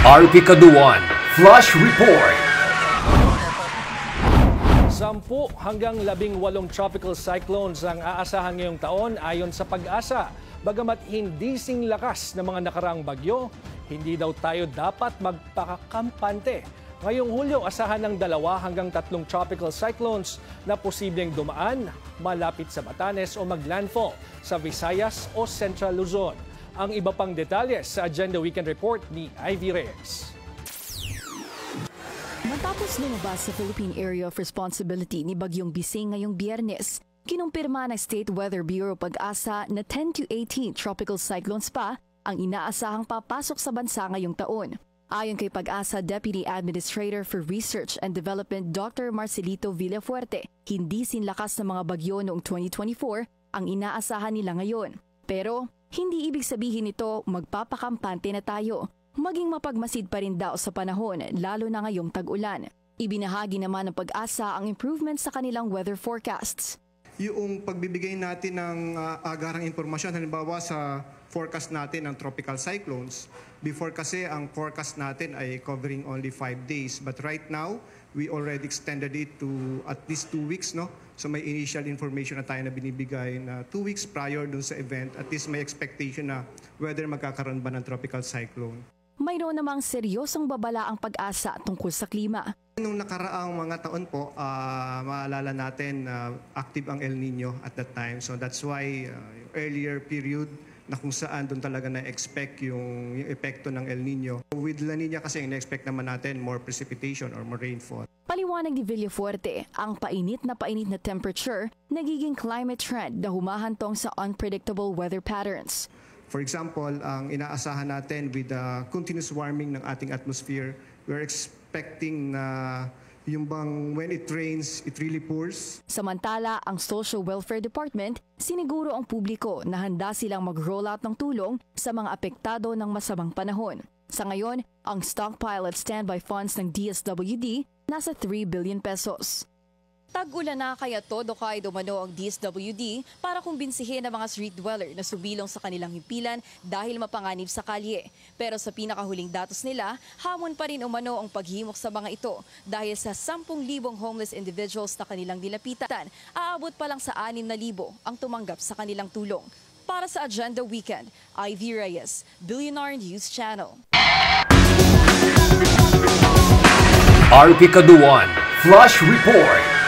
RP Kaduan Flash Report. 10 hanggang 18 tropical cyclones ang aasahan ngayong taon ayon sa Pag-asa. Bagamat hindi sing lakas ng mga nakaraang bagyo, hindi daw tayo dapat magpakakampante. Ngayong Hulyo, asahan ng 2 hanggang 3 tropical cyclones na posibleng dumaan malapit sa Batanes o maglandfall sa Visayas o Central Luzon. Ang iba pang detalye sa Agenda Weekend Report ni Ivy Reyes. Matapos lumabas sa Philippine Area of Responsibility ni Bagyong Bising ngayong Biyernes, kinumpirma ng State Weather Bureau Pag-asa na 10 to 18 tropical cyclones pa ang inaasahang papasok sa bansa ngayong taon. Ayon kay Pag-asa Deputy Administrator for Research and Development Dr. Marcelito Villafuerte, hindi sinlakas ng mga bagyo noong 2024 ang inaasahan nila ngayon. Pero hindi ibig sabihin nito magpapakampante na tayo. Maging mapagmasid pa rin daw sa panahon, lalo na ngayong tag-ulan. Ibinahagi naman ng Pag-asa ang improvements sa kanilang weather forecasts. Yung pagbibigay natin ng agarang impormasyon, halimbawa sa forecast natin ng tropical cyclones, before kasi ang forecast natin ay covering only 5 days. But right now, we already extended it to at least 2 weeks, no? So may initial information na tayo na binibigay na 2 weeks prior dun sa event. At least may expectation na whether magkakaroon ba ng tropical cyclone. Mayroon namang seryosong babala ang Pag-asa tungkol sa klima. Nung nakaraang mga taon po, maalala natin active ang El Nino at that time. So that's why earlier period na kung saan doon talaga na-expect yung epekto ng El Nino. With La Nina kasi na-expect naman natin more precipitation or more rainfall. Paliwanag ni Villafuerte, ang painit na temperature nagiging climate trend na humahantong sa unpredictable weather patterns. For example, ang inaasahan natin with the continuous warming ng ating atmosphere, we're expecting na yung bang when it rains, it really pours. Samantala, ang Social Welfare Department, siniguro ang publiko na handa silang mag-roll out ng tulong sa mga apektado ng masamang panahon. Sa ngayon, ang stockpile at standby funds ng DSWD nasa 3 billion pesos. Tag-ulan na kaya todo kay dumano ang DSWD para kumbinsihin ang mga street dweller na subilong sa kanilang himpilan dahil mapanganib sa kalye. Pero sa pinakahuling datos nila, hamon pa rin umano ang paghimok sa mga ito dahil sa 10,000 homeless individuals na kanilang nilapitan, aabot pa lang sa 6,000 ang tumanggap sa kanilang tulong. Para sa Agenda Weekend, Ivy Reyes, Billionaire News Channel. RP Kaduan Flash Report.